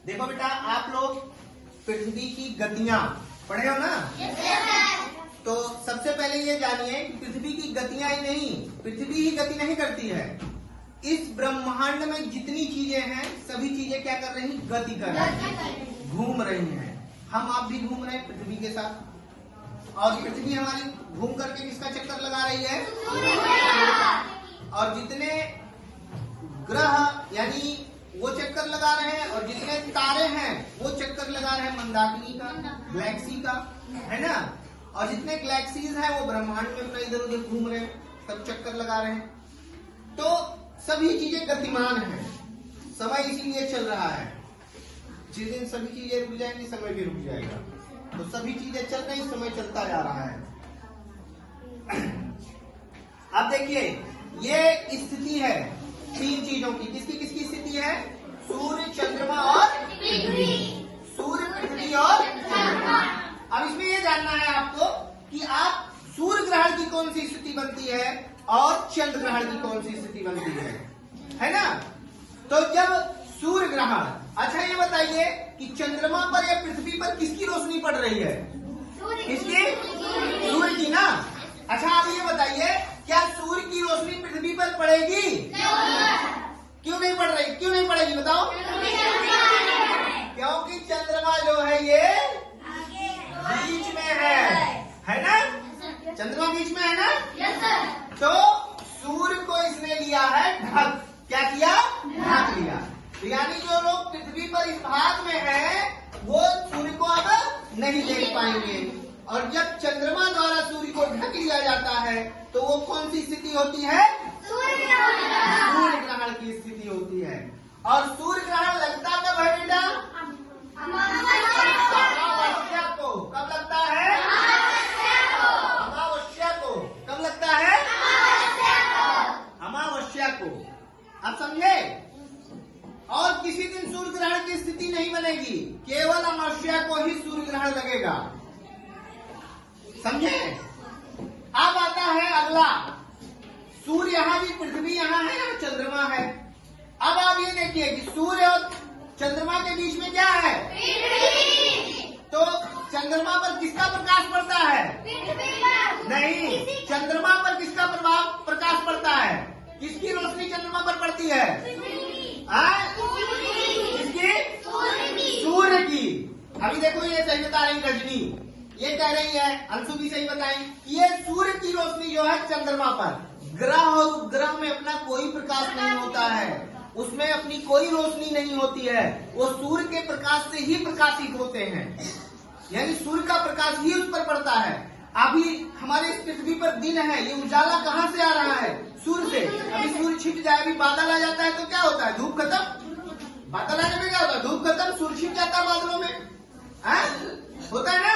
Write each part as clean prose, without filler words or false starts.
देखो बेटा, आप लोग पृथ्वी की गतियां पढ़े हो ना? तो सबसे पहले ये जानिए कि पृथ्वी की गतियां ही नहीं, पृथ्वी ही गति नहीं करती है। इस ब्रह्मांड में जितनी चीजें हैं सभी चीजें क्या कर रही? गति कर रही हैं, घूम रही हैं। हम आप भी घूम रहे हैं पृथ्वी के साथ, और पृथ्वी हमारी घूम करके किसका चक्कर लगा रही है? और जितने ग्रह यानी वो चक्कर लगा रहे हैं, और जितने तारे हैं वो चक्कर लगा रहे हैं मंदाकिनी का, गैलेक्सी का, है ना? और जितने गैलेक्सीज हैं वो ब्रह्मांड में अपना इधर उधर घूम रहे हैं, सब चक्कर लगा रहे हैं। तो सभी चीजें गतिमान हैं, समय इसीलिए चल रहा है। जिस दिन सभी चीजें रुक जाएंगी समय भी रुक जाएगा। तो सभी चीजें चल रही, समय चलता जा रहा है। अब देखिए, ये स्थिति है तीन चीजों की। किसकी किसकी स्थिति है? सूर्य, चंद्रमा और पृथ्वी। सूर्य, पृथ्वी और चंद्रमा। अब इसमें यह जानना है आपको कि आप सूर्य ग्रहण की कौन सी स्थिति बनती है और चंद्र ग्रहण की कौन सी स्थिति बनती है ना? तो जब सूर्य ग्रहण, अच्छा ये बताइए कि चंद्रमा पर या पृथ्वी पर किसकी रोशनी पड़ रही है? किसकी? सूर्य की ना। अच्छा आप ये बताइए, क्या सूर्य की रोशनी पृथ्वी पर पड़ेगी? क्यों नहीं पड़ रही? क्यों नहीं पड़ेगी बताओ? क्योंकि चंद्रमा जो है ये बीच में है ना? चंद्रमा बीच में है ना? तो सूर्य को इसने लिया है ढक। क्या किया? ढक लिया। यानी जो लोग पृथ्वी पर इस भाग में हैं वो सूर्य को अब नहीं देख पाएंगे। और जब चंद्रमा द्वारा सूर्य को ढक लिया जाता है तो वो कौन सी स्थिति होती है? सूर्य ग्रहण की स्थिति होती है। और सूर्य ग्रहण लगता कब है बेटा? अमावस्या को। कब लगता है? अमावस्या को। कब लगता है? अमावस्या को। अब समझे? और किसी दिन सूर्य ग्रहण की स्थिति नहीं बनेगी, केवल अमावस्या को ही सूर्य ग्रहण लगेगा। समझे? अब आता है अगला, सूर्य यहाँ भी, पृथ्वी यहाँ है, यहाँ चंद्रमा है। अब आप ये देखिए कि सूर्य और चंद्रमा के बीच में क्या है? तो चंद्रमा पर किसका प्रकाश पड़ता है? नहीं, चंद्रमा पर किसका प्रकाश पड़ता है? किसकी रोशनी चंद्रमा पर पड़ती है? किसकी? सूर्य की। अभी देखो ये सही बता रही रजनी, ये कह रही है, अंशु भी सही बताई, ये सूर्य की रोशनी जो है चंद्रमा पर, ग्रह और उपग्रह में अपना कोई प्रकाश नहीं होता है, उसमें अपनी कोई रोशनी नहीं होती है, वो सूर्य के प्रकाश से ही प्रकाशित होते हैं। यानी सूर्य का प्रकाश ही उस पर पड़ता है। अभी हमारे इस पृथ्वी पर दिन है, ये उजाला कहाँ से आ रहा है? सूर्य से। अभी सूर्य छिप जाए, अभी बादल आ जाता है तो क्या होता है? धूप खत्म। बादल आने में क्या होता है? धूप खत्म, सूर्य छिप जाता है बादलों में, होता है ना?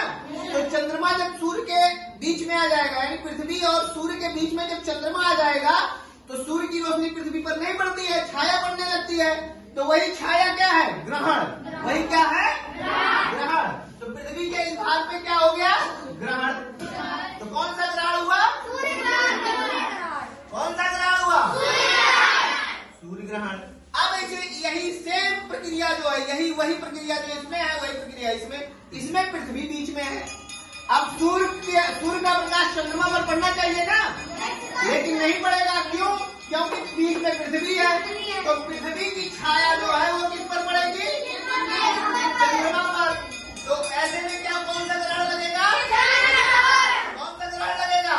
तो चंद्रमा जब सूर्य के बीच में आ जाएगा, यानी पृथ्वी और सूर्य के बीच में जब चंद्रमा आ जाएगा तो सूर्य की रोशनी पृथ्वी पर नहीं पड़ती है, छाया पड़ने लगती है। तो वही छाया क्या है? ग्रहण। वही क्या है? ग्रहण। तो पृथ्वी के इस भाग में क्या हो गया? ग्रहण। तो कौन सा ग्रहण हुआ? कौन सा ग्रहण हुआ? सूर्य ग्रहण। अब ऐसे यही सेम प्रक्रिया जो है, यही वही प्रक्रिया जो इसमें है, वही प्रक्रिया इसमें पृथ्वी बीच में है। अब सूर्य का प्रकाश चंद्रमा पर पड़ना चाहिए ना, लेकिन नहीं पड़ेगा। क्यों? क्योंकि बीच में पृथ्वी है। तो पृथ्वी की छाया जो है वो किस पर पड़ेगी? चंद्रमा पर। तो ऐसे में क्या, कौन सा ग्रहण लगेगा? कौन सा ग्रहण लगेगा?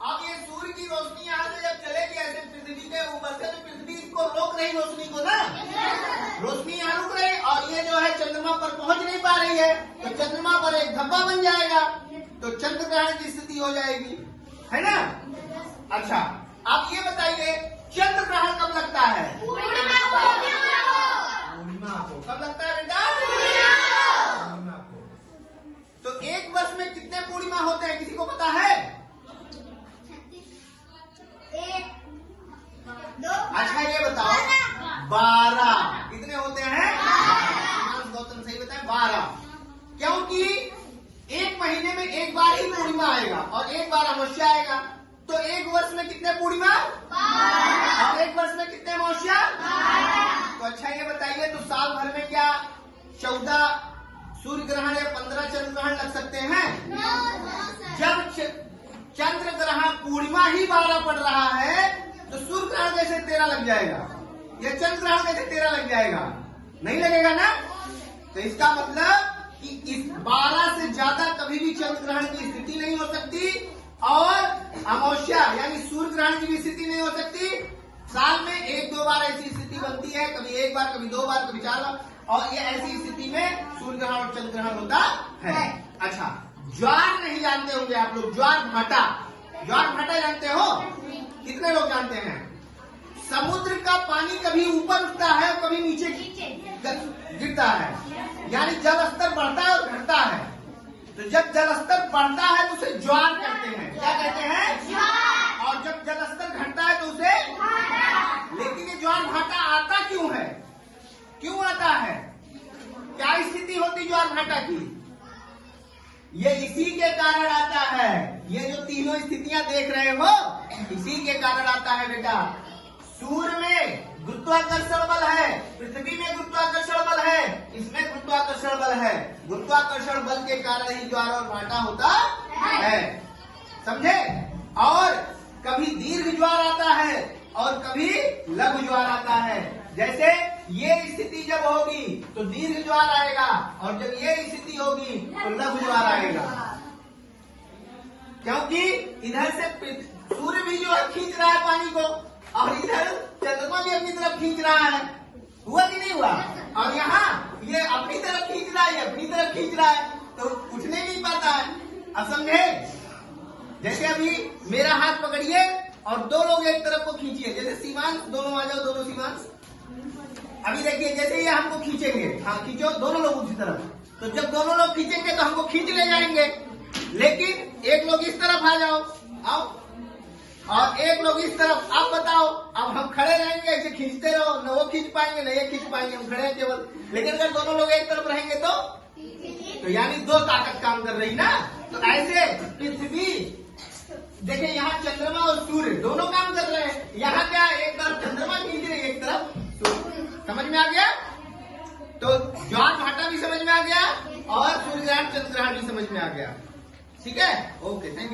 अब ये सूर्य की रोशनी यहाँ से जब चलेगी ऐसे पृथ्वी के ऊपर से, तो पृथ्वी इसको रोक रही, रोशनी को ना, रोशनी यहाँ रुक रही, और ये जो है चंद्रमा पर पहुंच नहीं पा रही है, तो चंद्रमा पर एक धब्बा बन जाएगा, तो चंद्र ग्रहण की स्थिति हो जाएगी, है ना? अच्छा, आप ये बताइए, चंद्र ग्रहण कब लगता है? पूर्णिमा को। कब लगता है बेटा? पूर्णिमा को। तो एक वर्ष में कितने पूर्णिमा होते हैं, किसी को पता है? 1, 2। अच्छा ये बताओ, 12 कितने होते हैं? गौतम सही बताए, 12। क्योंकि एक महीने में एक बार ही पूर्णिमा आएगा और एक बार अमावस्या आएगा। तो एक वर्ष में कितने पूर्णिमा? और एक वर्ष में कितने अमावस्या? तो अच्छा ये बताइए, तो साल भर 14 सूर्य ग्रहण या 15 चंद्र ग्रहण लग सकते हैं? जब चंद्र ग्रहण पूर्णिमा ही 12 पड़ रहा है तो सूर्य ग्रहण कैसे 13 लग जाएगा, या चंद्र ग्रहण कैसे 13 लग जाएगा? नहीं लगेगा ना। तो इसका मतलब कि इस 12 से ज्यादा कभी भी चंद्र ग्रहण की स्थिति नहीं हो सकती और अमावस्या यानी सूर्य ग्रहण की भी स्थिति नहीं हो सकती। साल में 1-2 बार ऐसी स्थिति बनती है, कभी 1 बार, कभी 2 बार, कभी 4 बार, और ये ऐसी स्थिति में सूर्य ग्रहण और चंद्र ग्रहण होता है। अच्छा, ज्वार नहीं जानते होंगे आप लोग, ज्वार भाटा, ज्वार भाटा जानते हो? कितने लोग जानते हैं? समुद्र का पानी कभी ऊपर उठता है और कभी नीचे गिरता है, यानी जल स्तर बढ़ता है और घटता है। तो जब जल स्तर बढ़ता है तो उसे ज्वार कहते हैं। क्या कहते हैं? ज्वार। और जब जल स्तर घटता है तो उसे भाटा। लेकिन ये ज्वार भाटा आता क्यों है, क्यों आता है, क्या स्थिति होती ज्वार भाटा की? ये इसी के कारण आता है। ये जो तीनों स्थितियां देख रहे हो इसी के कारण आता है बेटा। सूर्य में गुरुत्वाकर्षण बल है, पृथ्वी में गुरुत्वाकर्षण बल है, इसमें गुरुत्वाकर्षण बल है। गुरुत्वाकर्षण बल के कारण ही ज्वार और भाटा होता है, समझे? और कभी दीर्घ ज्वार आता है और कभी लघु ज्वार आता है। जैसे ये स्थिति जब होगी तो दीर्घ ज्वार आएगा और जब ये स्थिति होगी तो लघु ज्वार आएगा, क्योंकि इधर से सूर्य भी जो है खींच रहा है पानी को और इधर चंद्रमा भी अपनी तरफ खींच रहा है। हुआ कि नहीं हुआ? और यहाँ ये अपनी तरफ खींच रहा है, ये अपनी तरफ खींच रहा है, तो उठने नहीं पाता है। अब समझे? जैसे अभी मेरा हाथ पकड़िए और 2 लोग एक तरफ को खींचिए, जैसे सीमांश दोनों आ जाओ, दोनों सीमांश। अभी देखिए जैसे ये हमको खींचेंगे, हाँ खींचो दोनों लोग उसी तरफ, तो जब दोनों लोग खींचेंगे तो हमको खींच ले जाएंगे। लेकिन एक लोग इस तरफ आ जाओ, आओ, और एक लोग इस तरफ, आप बताओ, अब हम खड़े रहेंगे ऐसे खींचते रहो, न वो खींच पाएंगे न ये खींच पाएंगे, हम खड़े हैं केवल। लेकिन अगर दोनों लोग एक तरफ रहेंगे तो यानी 2 ताकत काम कर रही ना। तो ऐसे पृथ्वी देखिए, यहाँ चंद्रमा और सूर्य दोनों काम कर रहे हैं। यहाँ क्या, एक तरफ चंद्रमा खींच रही है, एक तरफ सूर्य। समझ में आ गया? तो ज्वार भाटा भी समझ में आ गया और सूर्य ग्रहण चंद्र ग्रहण भी समझ में आ गया। ठीक है, ओके, थैंक यू।